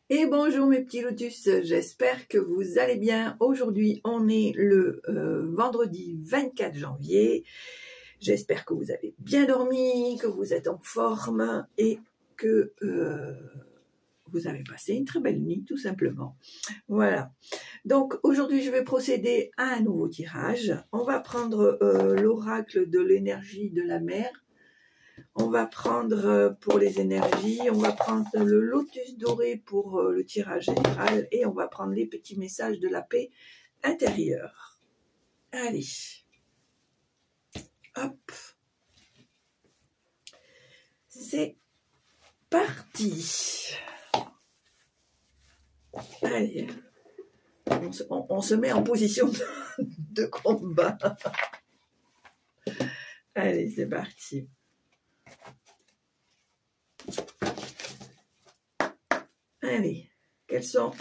Et bonjour mes petits lotus, j'espère que vous allez bien. Aujourd'hui on est le vendredi 24 janvier. J'espère que vous avez bien dormi, que vous êtes en forme et que vous avez passé une très belle nuit tout simplement. Voilà, donc aujourd'hui je vais procéder à un nouveau tirage. On va prendre l'oracle de l'énergie de la mer. On va prendre pour les énergies, on va prendre le lotus doré pour le tirage général et on va prendre les petits messages de la paix intérieure. Allez, hop, c'est parti. Allez, on se met en position de combat. Allez, c'est parti. Allez, quelles sont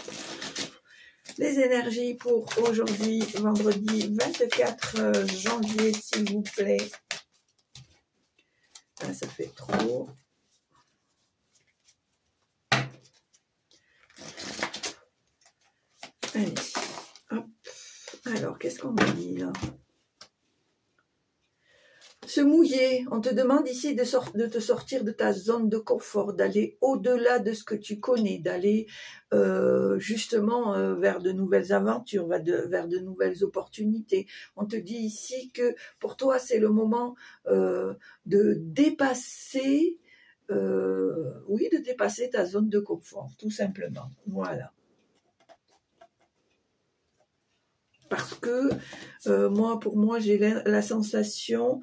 les énergies pour aujourd'hui, vendredi 24 janvier, s'il vous plaît. Ah, ça fait trop. Allez, hop. Alors, qu'est-ce qu'on me dit là? Se mouiller, on te demande ici de te sortir de ta zone de confort, d'aller au-delà de ce que tu connais, d'aller justement vers de nouvelles aventures, vers de nouvelles opportunités. On te dit ici que pour toi c'est le moment de dépasser, oui, de dépasser ta zone de confort, tout simplement. Voilà. Parce que pour moi, j'ai la sensation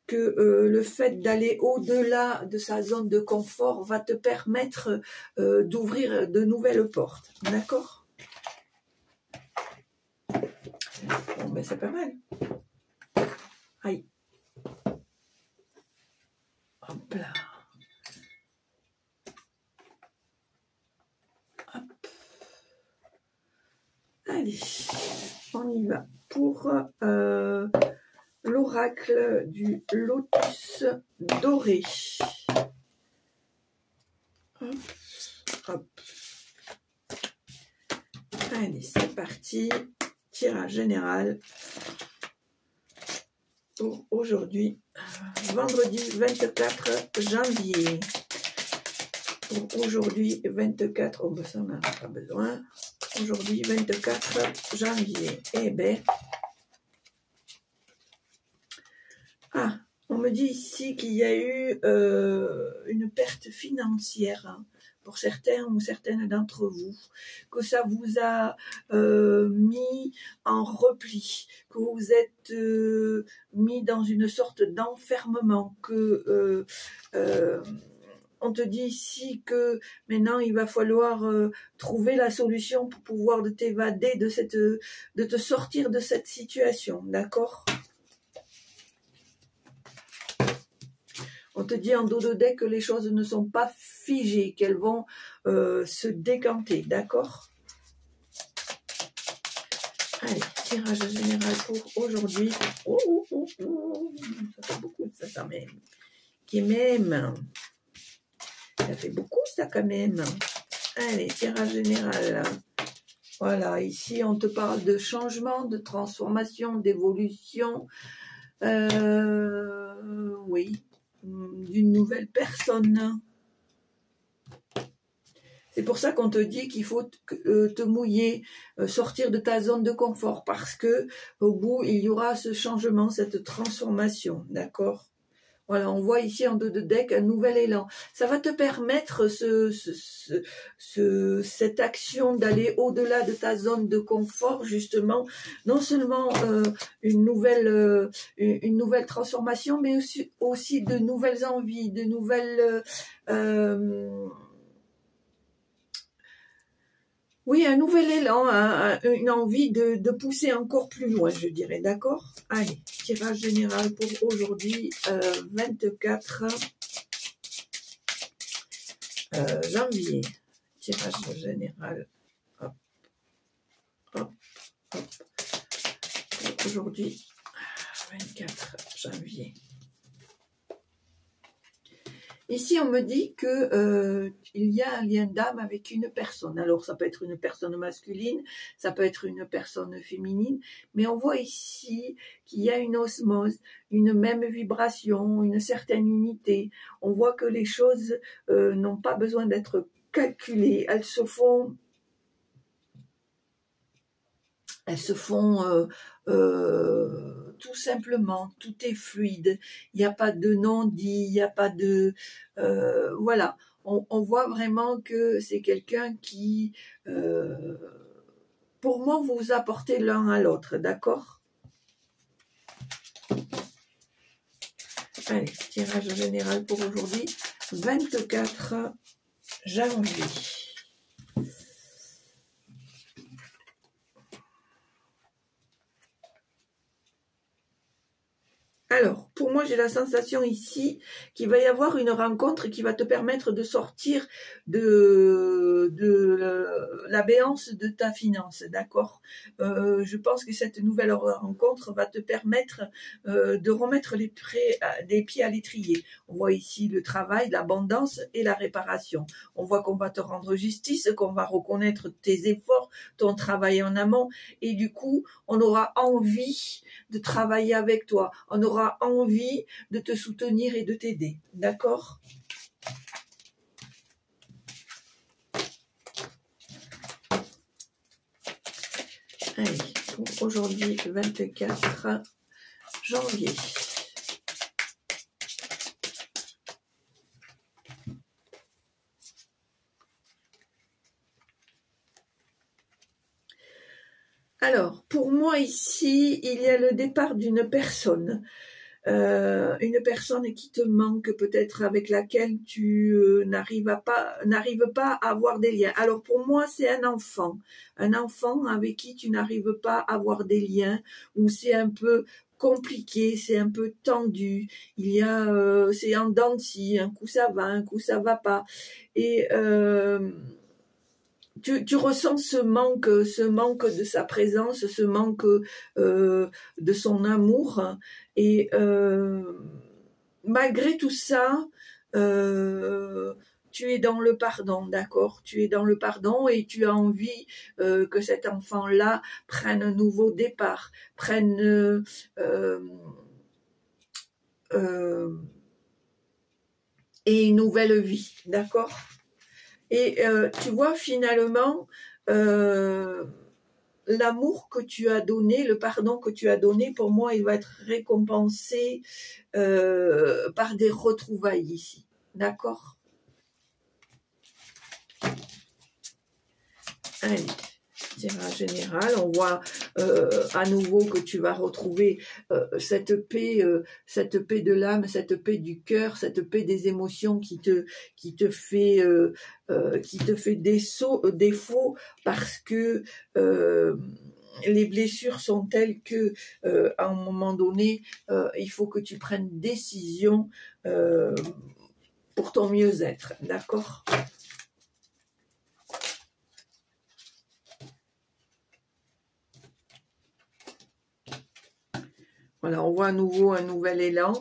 que le fait d'aller au-delà de sa zone de confort va te permettre d'ouvrir de nouvelles portes. D'accord? Bon, ben c'est pas mal. Aïe. Hop là. Hop. Allez, on y va pour l'oracle du lotus doré. Hop, hop. Allez, c'est parti. Tirage général pour aujourd'hui, vendredi 24 janvier. Pour aujourd'hui, 24, oh ben ça n'a pas besoin. Aujourd'hui, 24 janvier. Eh ben, ah, on me dit ici qu'il y a eu une perte financière hein, pour certains ou certaines d'entre vous, que ça vous a mis en repli, que vous êtes mis dans une sorte d'enfermement, que on te dit ici que maintenant il va falloir trouver la solution pour pouvoir t'évader de te sortir de cette situation, d'accord? On te dit en dos de deck que les choses ne sont pas figées, qu'elles vont se décanter, d'accord? Allez, tirage général pour aujourd'hui. Oh, oh, oh, ça fait beaucoup ça quand même. Qui même. Ça fait beaucoup ça quand même. Allez, tirage général. Voilà, ici on te parle de changement, de transformation, d'évolution. Oui, d'une nouvelle personne. C'est pour ça qu'on te dit qu'il faut te mouiller, sortir de ta zone de confort, parce que au bout il y aura ce changement, cette transformation, d'accord? Voilà, on voit ici en dos de deck un nouvel élan. Ça va te permettre cette action d'aller au-delà de ta zone de confort, justement, non seulement une nouvelle transformation, mais aussi de nouvelles envies, de nouvelles... oui, un nouvel élan, une envie de pousser encore plus loin, je dirais, d'accord? Allez, tirage général pour aujourd'hui, 24 janvier. Tirage général, hop, hop, hop. Pour aujourd'hui, 24 janvier. Ici, on me dit que il y a un lien d'âme avec une personne. Alors, ça peut être une personne masculine, ça peut être une personne féminine, mais on voit ici qu'il y a une osmose, une même vibration, une certaine unité. On voit que les choses n'ont pas besoin d'être calculées, elles se font tout simplement, tout est fluide, il n'y a pas de non-dit, il n'y a pas de... voilà, on voit vraiment que c'est quelqu'un qui, pour moi, vous apportez l'un à l'autre, d'accord? Allez, tirage général pour aujourd'hui, 24 janvier. Alors, pour moi, j'ai la sensation ici qu'il va y avoir une rencontre qui va te permettre de sortir de l'abéance de ta finance, d'accord? Je pense que cette nouvelle rencontre va te permettre de remettre des pieds à l'étrier. On voit ici le travail, l'abondance et la réparation. On voit qu'on va te rendre justice, qu'on va reconnaître tes efforts, ton travail en amont, et du coup, on aura envie de travailler avec toi. On aura envie de te soutenir et de t'aider. D'accord? Allez, pour aujourd'hui, 24 janvier. Alors, pour moi ici, il y a le départ d'une personne qui te manque, peut-être avec laquelle tu n'arrives pas à avoir des liens. Alors pour moi, c'est un enfant avec qui tu n'arrives pas à avoir des liens, où c'est un peu compliqué, c'est un peu tendu, il y a c'est en dents de scie, un coup ça va, un coup ça va pas, et tu ressens ce manque de sa présence, ce manque de son amour, et malgré tout ça, tu es dans le pardon, d'accord? Tu es dans le pardon et tu as envie que cet enfant-là prenne un nouveau départ, prenne et une nouvelle vie, d'accord? Et tu vois, finalement, l'amour que tu as donné, le pardon que tu as donné, pour moi, il va être récompensé par des retrouvailles ici. D'accord? Allez, tirage général, on voit à nouveau que tu vas retrouver cette paix de l'âme, cette paix du cœur, cette paix des émotions qui te fait défaut parce que les blessures sont telles que à un moment donné, il faut que tu prennes décision pour ton mieux-être, d'accord? Voilà, on voit à nouveau un nouvel élan,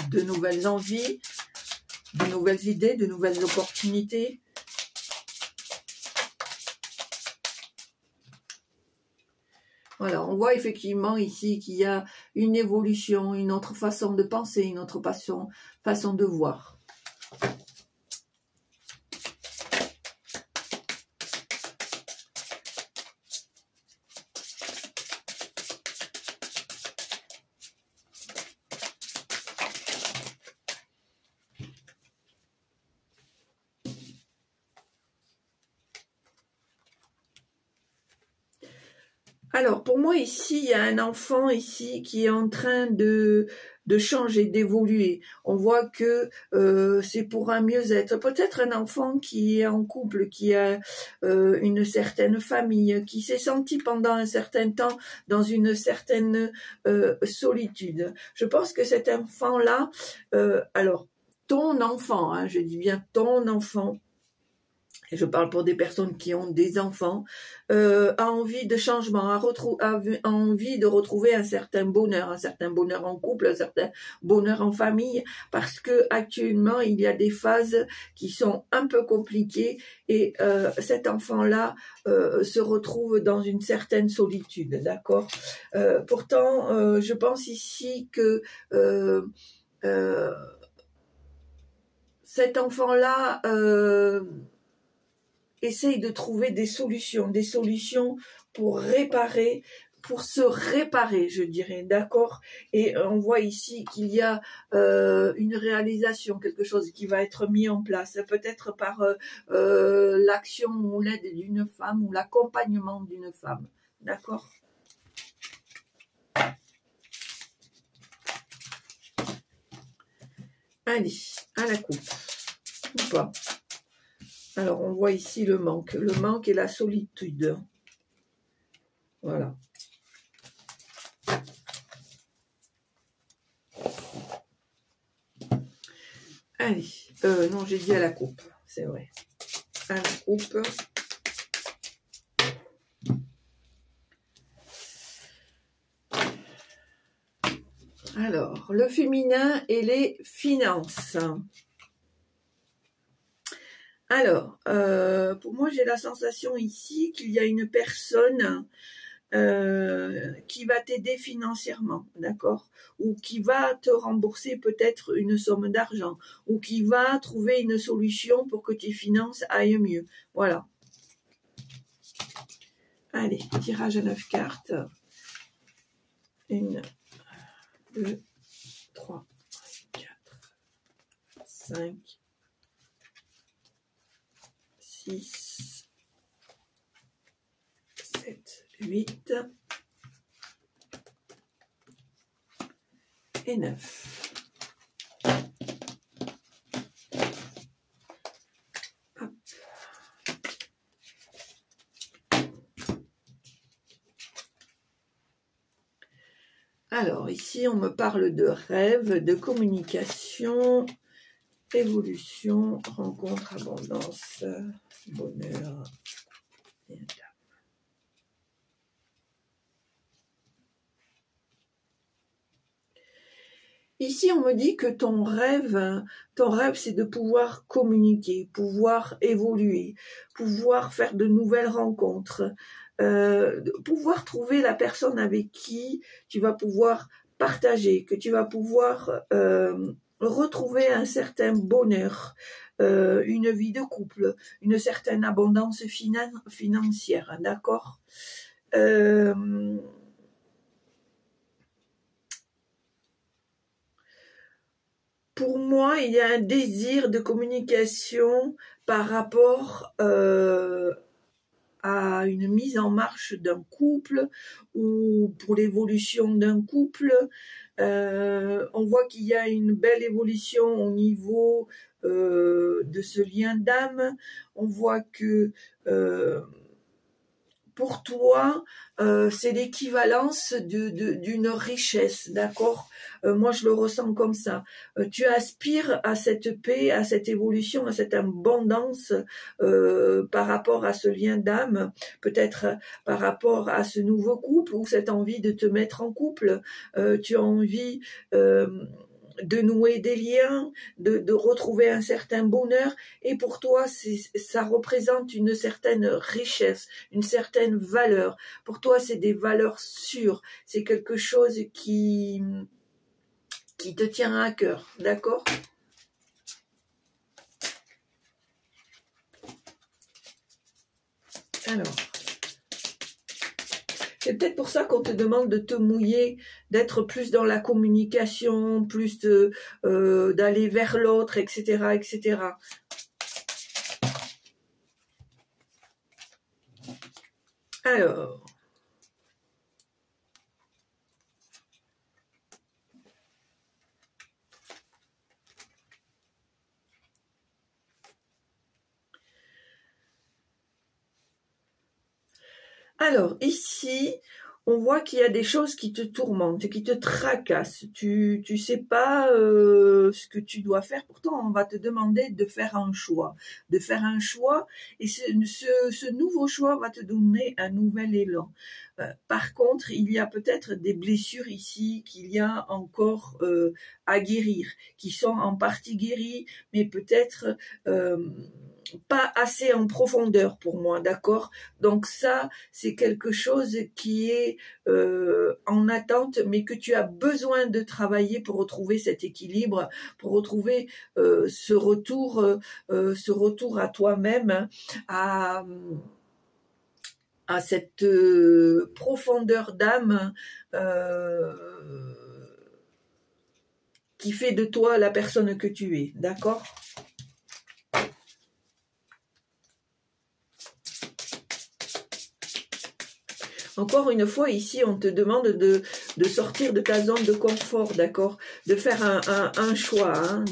de nouvelles envies, de nouvelles idées, de nouvelles opportunités. Voilà, on voit effectivement ici qu'il y a une évolution, une autre façon de penser, une autre façon de voir. Alors, pour moi, ici, il y a un enfant ici qui est en train de changer, d'évoluer. On voit que c'est pour un mieux-être. Peut-être un enfant qui est en couple, qui a une certaine famille, qui s'est senti pendant un certain temps dans une certaine solitude. Je pense que cet enfant-là, alors, ton enfant, hein, je dis bien ton enfant, je parle pour des personnes qui ont des enfants, a envie de changement, a envie de retrouver un certain bonheur en couple, un certain bonheur en famille, parce que actuellement il y a des phases qui sont un peu compliquées et cet enfant-là se retrouve dans une certaine solitude, d'accord. Pourtant, je pense ici que cet enfant-là essaye de trouver des solutions pour réparer, pour se réparer, je dirais, d'accord. Et on voit ici qu'il y a une réalisation, quelque chose qui va être mis en place, peut-être par l'action ou l'aide d'une femme ou l'accompagnement d'une femme, d'accord. Allez, à la coupe, ou pas. Alors, on voit ici le manque et la solitude. Voilà. Allez, non, j'ai dit à la coupe, c'est vrai. À la coupe. Alors, le féminin et les finances. Alors, pour moi, j'ai la sensation ici qu'il y a une personne qui va t'aider financièrement, d'accord, ou qui va te rembourser peut-être une somme d'argent, ou qui va trouver une solution pour que tes finances aillent mieux. Voilà. Allez, tirage à 9 cartes. 1, 2, 3, 4, 5, 6, 7, 8 et 9. Hop. Alors, ici, on me parle de rêve, de communication, évolution, rencontre, abondance, bonheur et âme. Ici, on me dit que ton rêve, c'est de pouvoir communiquer, pouvoir évoluer, pouvoir faire de nouvelles rencontres, pouvoir trouver la personne avec qui tu vas pouvoir partager, que tu vas pouvoir retrouver un certain bonheur, une vie de couple, une certaine abondance financière, d'accord. Pour moi, il y a un désir de communication par rapport à une mise en marche d'un couple ou pour l'évolution d'un couple. On voit qu'il y a une belle évolution au niveau de ce lien d'âme. On voit que pour toi, c'est l'équivalence d'une richesse, d'accord. Moi, je le ressens comme ça. Tu aspires à cette paix, à cette évolution, à cette abondance par rapport à ce lien d'âme, peut-être par rapport à ce nouveau couple ou cette envie de te mettre en couple. Tu as envie de nouer des liens, de retrouver un certain bonheur, et pour toi, ça représente une certaine richesse, une certaine valeur. Pour toi, c'est des valeurs sûres, c'est quelque chose qui te tient à cœur, d'accord? Alors, c'est peut-être pour ça qu'on te demande de te mouiller, d'être plus dans la communication, plus d'aller vers l'autre, etc., etc. Alors, ici, on voit qu'il y a des choses qui te tourmentent, qui te tracassent. Tu sais pas ce que tu dois faire. Pourtant, on va te demander de faire un choix. De faire un choix. Et ce nouveau choix va te donner un nouvel élan. Par contre, il y a peut-être des blessures ici qu'il y a encore à guérir, qui sont en partie guéries, mais peut-être pas assez en profondeur pour moi, d'accord? Donc ça, c'est quelque chose qui est en attente, mais que tu as besoin de travailler pour retrouver cet équilibre, pour retrouver ce retour à toi-même, hein, à cette profondeur d'âme qui fait de toi la personne que tu es, d'accord? Encore une fois, ici, on te demande de sortir de ta zone de confort, d'accord? De faire un choix. Hein,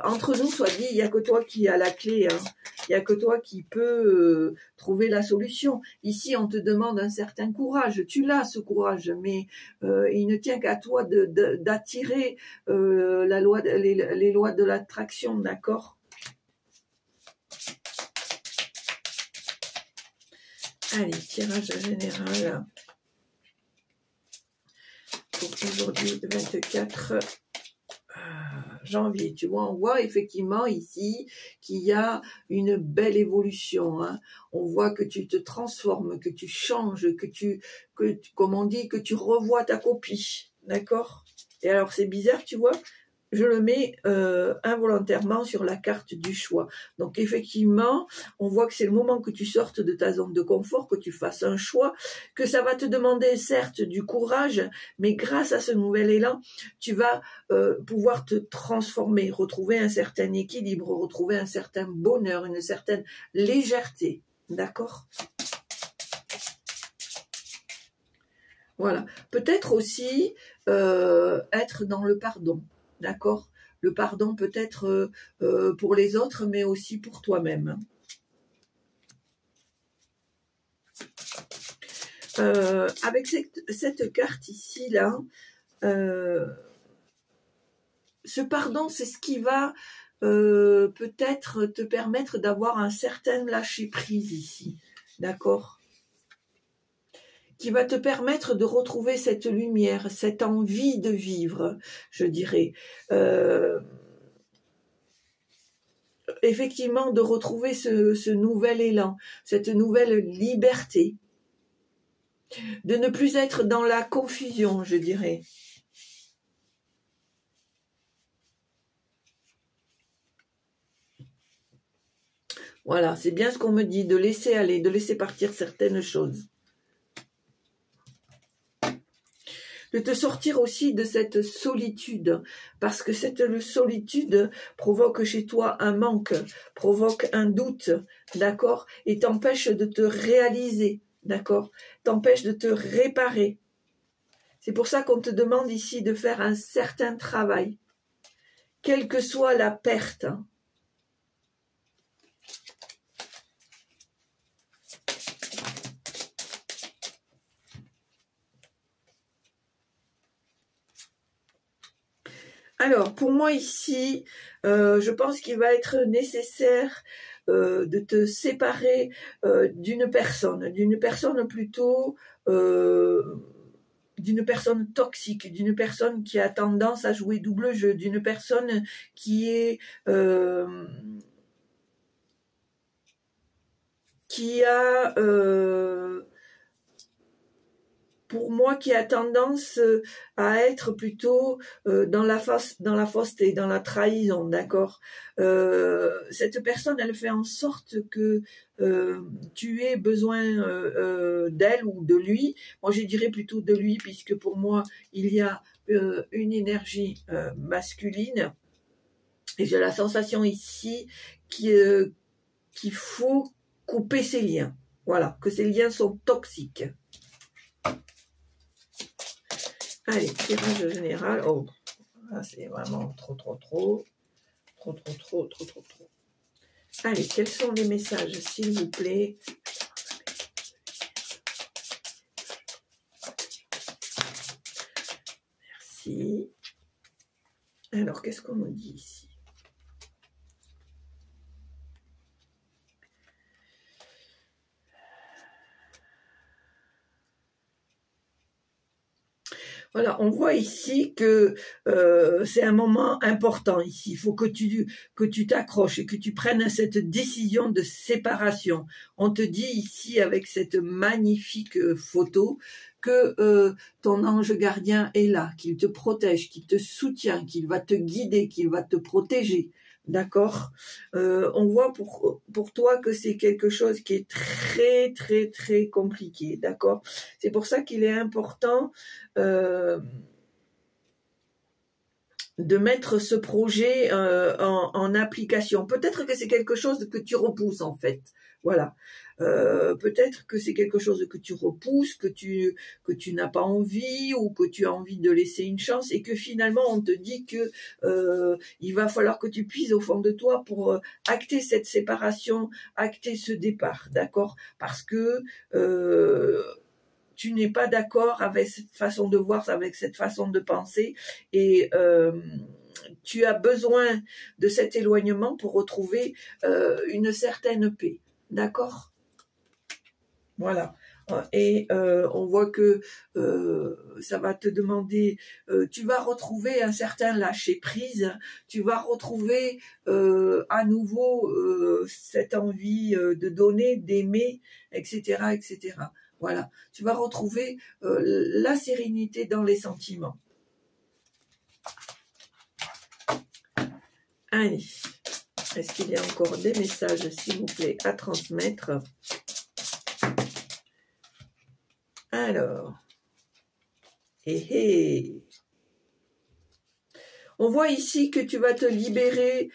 entre nous, soit dit, il n'y a que toi qui as la clé. Hein, il n'y a que toi qui peux trouver la solution. Ici, on te demande un certain courage. Tu l'as, ce courage, mais il ne tient qu'à toi d'attirer les lois de l'attraction, d'accord? Allez, tirage général pour aujourd'hui, 24 janvier. Tu vois, on voit effectivement ici qu'il y a une belle évolution. Hein. On voit que tu te transformes, que tu changes, comme on dit, que tu revois ta copie. D'accord? Et alors, c'est bizarre, tu vois, je le mets involontairement sur la carte du choix. Donc effectivement, on voit que c'est le moment que tu sortes de ta zone de confort, que tu fasses un choix, que ça va te demander certes du courage, mais grâce à ce nouvel élan, tu vas pouvoir te transformer, retrouver un certain équilibre, retrouver un certain bonheur, une certaine légèreté. D'accord ? Voilà. Peut-être aussi être dans le pardon. D'accord? Le pardon peut être pour les autres, mais aussi pour toi-même. Avec cette carte ici, là, ce pardon, c'est ce qui va peut-être te permettre d'avoir un certain lâcher-prise ici. D'accord? Qui va te permettre de retrouver cette lumière, cette envie de vivre, je dirais. Effectivement, de retrouver ce nouvel élan, cette nouvelle liberté. De ne plus être dans la confusion, je dirais. Voilà, c'est bien ce qu'on me dit, de laisser aller, de laisser partir certaines choses. De te sortir aussi de cette solitude, parce que cette solitude provoque chez toi un manque, provoque un doute, d'accord, et t'empêche de te réaliser, d'accord, t'empêche de te réparer. C'est pour ça qu'on te demande ici de faire un certain travail, quelle que soit la perte. Alors, pour moi ici, je pense qu'il va être nécessaire de te séparer d'une personne plutôt, d'une personne toxique, d'une personne qui a tendance à jouer double jeu, d'une personne qui est... pour moi, qui a tendance à être plutôt dans la fausseté, dans la trahison, d'accord. Cette personne, elle fait en sorte que tu aies besoin d'elle ou de lui. Moi, je dirais plutôt de lui, puisque pour moi, il y a une énergie masculine. Et j'ai la sensation ici qu'il faut couper ces liens. Voilà, que ces liens sont toxiques. Allez, tirage général. Oh, là c'est vraiment trop. Allez, quels sont les messages, s'il vous plaît? merci. Alors, qu'est-ce qu'on nous dit ici? Voilà, on voit ici que c'est un moment important ici. Il faut que tu t'accroches et que tu prennes cette décision de séparation. On te dit ici avec cette magnifique photo que ton ange gardien est là, qu'il te protège, qu'il te soutient, qu'il va te guider, qu'il va te protéger. D'accord, on voit pour toi que c'est quelque chose qui est très très très compliqué. D'accord, c'est pour ça qu'il est important de mettre ce projet en application. Peut-être que c'est quelque chose que tu repousses en fait. Voilà. Peut-être que c'est quelque chose que tu repousses, que tu n'as pas envie ou que tu as envie de laisser une chance et que finalement on te dit que il va falloir que tu puisses au fond de toi pour acter cette séparation, acter ce départ, d'accord? Parce que tu n'es pas d'accord avec cette façon de voir, avec cette façon de penser et tu as besoin de cet éloignement pour retrouver une certaine paix, d'accord? Voilà. Et on voit que ça va te demander, tu vas retrouver un certain lâcher-prise, tu vas retrouver à nouveau cette envie de donner, d'aimer, etc., etc. Voilà, tu vas retrouver la sérénité dans les sentiments. Allez, est-ce qu'il y a encore des messages, s'il vous plaît, à transmettre? Alors, on voit ici que tu vas te libérer,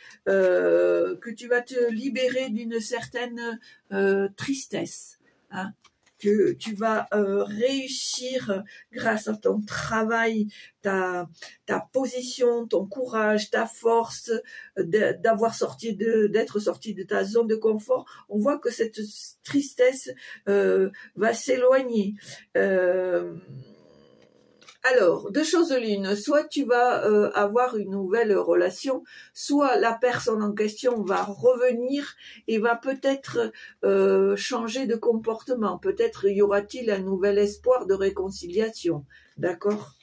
d'une certaine tristesse, hein, que tu vas réussir grâce à ton travail, ta position, ton courage, ta force, d'être sorti de ta zone de confort. On voit que cette tristesse va s'éloigner. Alors, deux choses l'une, soit tu vas avoir une nouvelle relation, soit la personne en question va revenir et va peut-être changer de comportement. Peut-être y aura-t-il un nouvel espoir de réconciliation. D'accord ?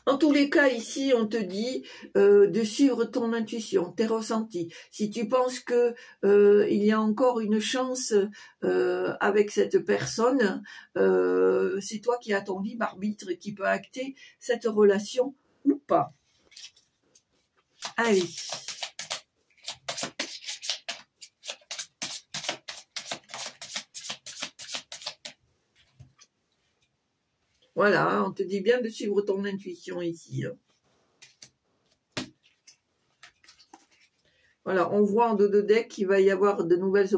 En tous les cas, ici, on te dit de suivre ton intuition, tes ressentis. Si tu penses que il y a encore une chance avec cette personne, c'est toi qui as ton libre arbitre qui peut acter cette relation ou pas. Allez. Voilà, on te dit bien de suivre ton intuition ici. Voilà, on voit en dos de deck qu'il va y avoir de nouvelles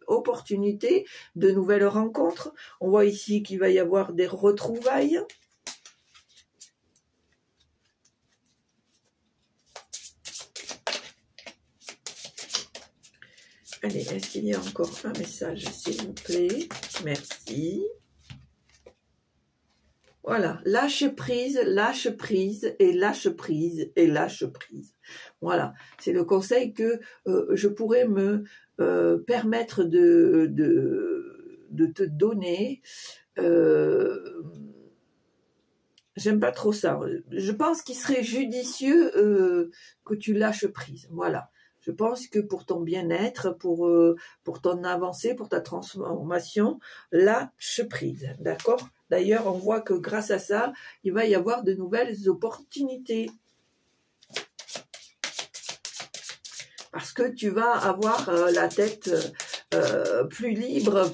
opportunités, de nouvelles rencontres. On voit ici qu'il va y avoir des retrouvailles. Allez, est-ce qu'il y a encore un message, s'il vous plaît? Merci. Voilà, lâche prise et lâche prise et lâche prise. Voilà, c'est le conseil que je pourrais me permettre de te donner. J'aime pas trop ça. Je pense qu'il serait judicieux que tu lâches prise. Voilà. Je pense que pour ton bien-être, pour ton avancée, pour ta transformation, lâche prise. D'accord ? D'ailleurs, on voit que grâce à ça, il va y avoir de nouvelles opportunités. Parce que tu vas avoir la tête plus libre,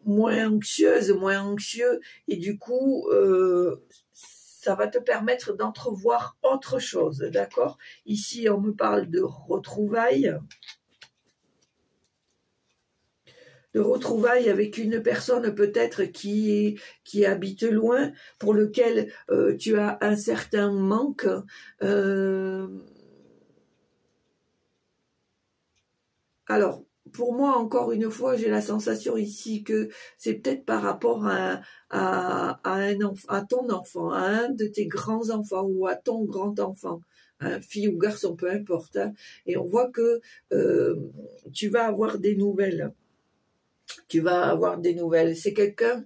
moins anxieux. Et du coup, ça va te permettre d'entrevoir autre chose. D'accord ? Ici, on me parle de retrouvailles. De retrouvailles avec une personne peut-être qui habite loin, pour lequel tu as un certain manque. Alors, pour moi, encore une fois, j'ai la sensation ici que c'est peut-être par rapport à ton enfant, à un de tes grands-enfants ou à ton grand-enfant, hein, fille ou garçon, peu importe. Hein, et on voit que tu vas avoir des nouvelles. Tu vas avoir des nouvelles. C'est quelqu'un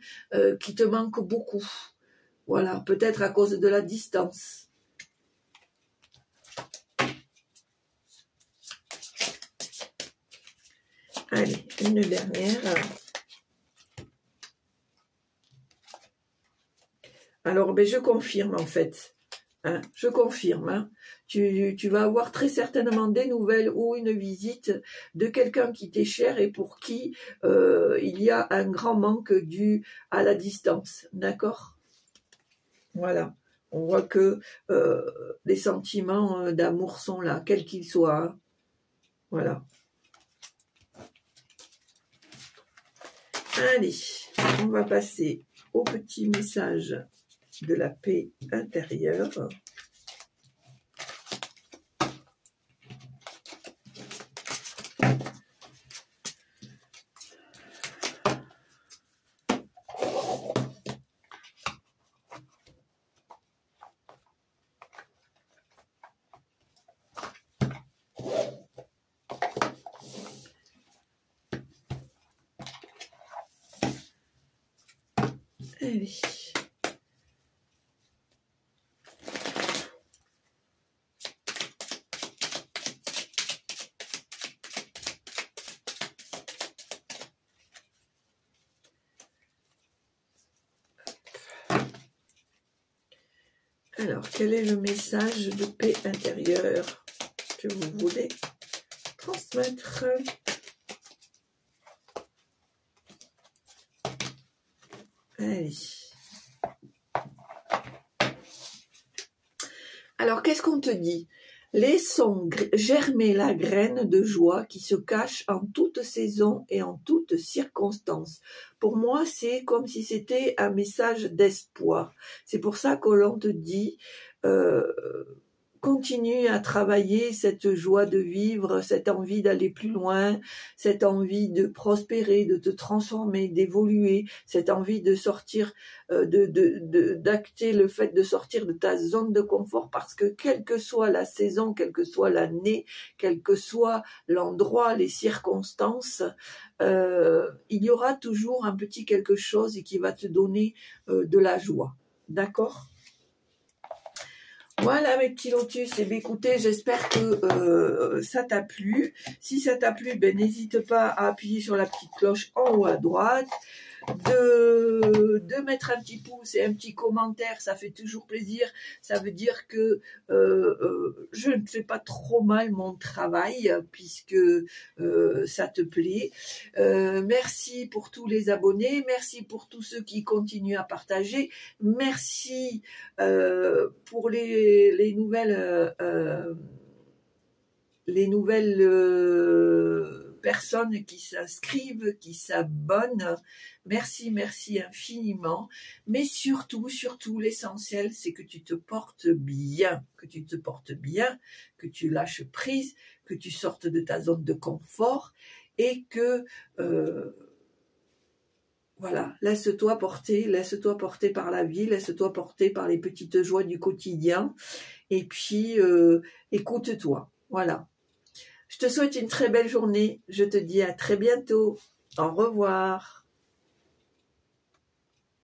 qui te manque beaucoup. Voilà, peut-être à cause de la distance. Allez, une dernière. Alors, ben, je confirme en fait. Hein, je confirme. Hein. Tu vas avoir très certainement des nouvelles ou une visite de quelqu'un qui t'est cher et pour qui il y a un grand manque dû à la distance. D'accord? Voilà. On voit que les sentiments d'amour sont là, quels qu'ils soient. Hein. Voilà. Allez, on va passer au petit message de la paix intérieure. Allez. Alors, quel est le message de paix intérieure que vous voulez transmettre? Allez. Alors, qu'est-ce qu'on te dit? Laissons germer la graine de joie qui se cache en toute saison et en toutes circonstances. Pour moi, c'est comme si c'était un message d'espoir. C'est pour ça que l'on te dit, continue à travailler cette joie de vivre, cette envie d'aller plus loin, cette envie de prospérer, de te transformer, d'évoluer, cette envie de sortir, d'acter le fait de sortir de ta zone de confort parce que quelle que soit la saison, quelle que soit l'année, quel que soit l'endroit, les circonstances, il y aura toujours un petit quelque chose qui va te donner de la joie. D'accord ? Voilà mes petits lotus, et bien écoutez, j'espère que ça t'a plu. Si ça t'a plu, ben n'hésite pas à appuyer sur la petite cloche en haut à droite, de mettre un petit pouce et un petit commentaire, ça fait toujours plaisir. Ça veut dire que je ne fais pas trop mal mon travail puisque ça te plaît. Merci pour tous les abonnés, merci pour tous ceux qui continuent à partager, merci pour les nouvelles personnes qui s'inscrivent, qui s'abonnent. Merci, merci infiniment. Mais surtout, l'essentiel, c'est que tu te portes bien, que tu lâches prise, que tu sortes de ta zone de confort et que voilà, laisse-toi porter par la vie, laisse-toi porter par les petites joies du quotidien et puis écoute-toi. Voilà. Je te souhaite une très belle journée. Je te dis à très bientôt. Au revoir.